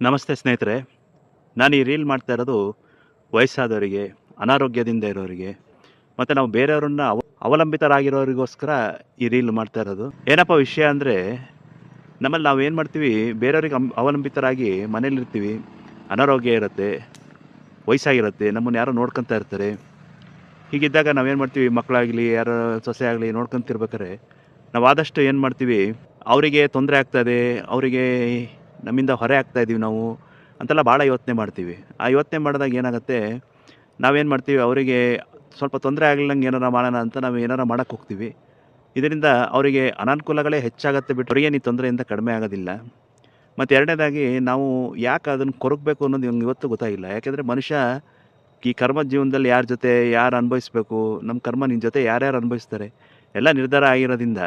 ನಮಸ್ತೆ ಸ್ನೇಹಿತರೆ. ನಾನು ಈ ರೀಲ್ ಮಾಡ್ತಾ ಇರೋದು ವಯಸ್ಸಾದವರಿಗೆ, ಅನಾರೋಗ್ಯದಿಂದ ಇರೋರಿಗೆ ಮತ್ತು ನಾವು ಬೇರೆಯವ್ರನ್ನ ಅವಲಂಬಿತರಾಗಿರೋರಿಗೋಸ್ಕರ ಈ ರೀಲ್ ಮಾಡ್ತಾ ಇರೋದು. ಏನಪ್ಪ ವಿಷಯ ಅಂದರೆ, ನಮ್ಮಲ್ಲಿ ನಾವು ಏನು ಮಾಡ್ತೀವಿ, ಬೇರೆಯವ್ರಿಗೆ ಅವಲಂಬಿತರಾಗಿ ಮನೇಲಿರ್ತೀವಿ. ಅನಾರೋಗ್ಯ ಇರುತ್ತೆ, ವಯಸ್ಸಾಗಿರುತ್ತೆ, ನಮ್ಮನ್ನು ಯಾರೋ ನೋಡ್ಕೊತಾ ಇರ್ತಾರೆ. ಹೀಗಿದ್ದಾಗ ನಾವೇನು ಮಾಡ್ತೀವಿ, ಮಕ್ಕಳಾಗಲಿ ಯಾರೋ ಸೊಸೆ ಆಗಲಿ ನೋಡ್ಕೊತಿರ್ಬೇಕಾದ್ರೆ ನಾವು ಆದಷ್ಟು ಏನು ಮಾಡ್ತೀವಿ, ಅವರಿಗೆ ತೊಂದರೆ ಆಗ್ತಾಯಿದೆ, ಅವರಿಗೆ ನಮ್ಮಿಂದ ಹೊರೆ ಆಗ್ತಾಯಿದ್ದೀವಿ ನಾವು ಅಂತೆಲ್ಲ ಭಾಳ ಯೋಚನೆ ಮಾಡ್ತೀವಿ. ಆ ಯೋಚನೆ ಮಾಡಿದಾಗ ಏನಾಗುತ್ತೆ, ನಾವೇನು ಮಾಡ್ತೀವಿ, ಅವರಿಗೆ ಸ್ವಲ್ಪ ತೊಂದರೆ ಆಗ್ಲಿಲ್ಲಂಗೆ ಏನಾರ ಮಾಡೋಣ ಅಂತ ನಾವು ಏನಾರ ಮಾಡೋಕ್ಕೆ ಹೋಗ್ತೀವಿ. ಇದರಿಂದ ಅವರಿಗೆ ಅನಾನುಕೂಲಗಳೇ ಹೆಚ್ಚಾಗತ್ತೆ ಬಿಟ್ಟು ಅವರಿಗೇನು ಈ ತೊಂದರೆಯಿಂದ ಕಡಿಮೆ ಆಗೋದಿಲ್ಲ. ಮತ್ತು ಎರಡನೇದಾಗಿ ನಾವು ಯಾಕೆ ಅದನ್ನು ಕೊರಗಬೇಕು ಅನ್ನೋದು ನಂಗೆ ಇವತ್ತು ಗೊತ್ತಾಗಿಲ್ಲ. ಯಾಕೆಂದರೆ ಮನುಷ್ಯ ಈ ಕರ್ಮ ಜೀವನದಲ್ಲಿ ಯಾರ ಜೊತೆ ಯಾರು ಅನುಭವಿಸ್ಬೇಕು, ನಮ್ಮ ಕರ್ಮ ನಿನ್ನ ಜೊತೆ ಯಾರ್ಯಾರು ಅನುಭವಿಸ್ತಾರೆ ಎಲ್ಲ ನಿರ್ಧಾರ ಆಗಿರೋದ್ರಿಂದ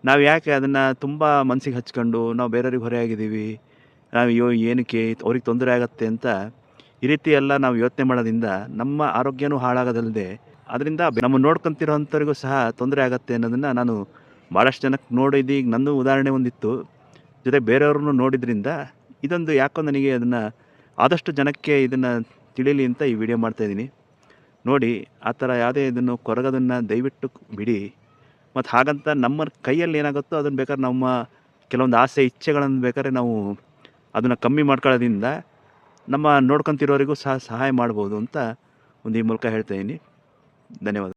ನಾವು ಯಾಕೆ ಅದನ್ನು ತುಂಬ ಮನಸ್ಸಿಗೆ ಹಚ್ಕೊಂಡು ನಾವು ಬೇರೆಯವ್ರಿಗೆ ಹೊರೆಯಾಗಿದ್ದೀವಿ, ನಾವು ಅಯ್ಯೋ ಏನಕ್ಕೆ ಅವ್ರಿಗೆ ತೊಂದರೆ ಆಗತ್ತೆ ಅಂತ ಈ ರೀತಿ ಎಲ್ಲ ನಾವು ಯೋಚನೆ ಮಾಡೋದ್ರಿಂದ ನಮ್ಮ ಆರೋಗ್ಯನೂ ಹಾಳಾಗೋದಲ್ಲದೆ ಅದರಿಂದ ನಮ್ಮನ್ನು ನೋಡ್ಕೊತಿರೋ ಅಂಥವ್ರಿಗೂ ಸಹ ತೊಂದರೆ ಆಗತ್ತೆ ಅನ್ನೋದನ್ನು ನಾನು ಭಾಳಷ್ಟು ಜನಕ್ಕೆ ನೋಡಿದ್ದು. ಈಗ ನನ್ನದು ಉದಾಹರಣೆ ಒಂದಿತ್ತು, ಜೊತೆಗೆ ಬೇರೆಯವ್ರನ್ನೂ ನೋಡಿದ್ರಿಂದ ಇದೊಂದು ಯಾಕೋ ನನಗೆ ಅದನ್ನು ಆದಷ್ಟು ಜನಕ್ಕೆ ಇದನ್ನು ತಿಳಿಯಲಿ ಅಂತ ಈ ವಿಡಿಯೋ ಮಾಡ್ತಾಯಿದ್ದೀನಿ. ನೋಡಿ, ಆ ಥರ ಯಾವುದೇ ಇದನ್ನು ಕೊರಗೋದನ್ನು ದಯವಿಟ್ಟು ಬಿಡಿ. ಮತ್ತು ಹಾಗಂತ ನಮ್ಮ ಕೈಯಲ್ಲಿ ಏನಾಗುತ್ತೋ ಅದನ್ನು ಬೇಕಾದ್ರೆ ನಮ್ಮ ಕೆಲವೊಂದು ಆಸೆ ಇಚ್ಛೆಗಳನ್ನು ಬೇಕಾದ್ರೆ ನಾವು ಅದನ್ನು ಕಮ್ಮಿ ಮಾಡ್ಕೊಳ್ಳೋದ್ರಿಂದ ನಮ್ಮ ನೋಡ್ಕೊತಿರೋರಿಗೂ ಸಹ ಸಹಾಯ ಮಾಡ್ಬೋದು ಅಂತ ಒಂದು ಈ ಮೂಲಕ ಹೇಳ್ತಾಯಿದ್ದೀನಿ. ಧನ್ಯವಾದ.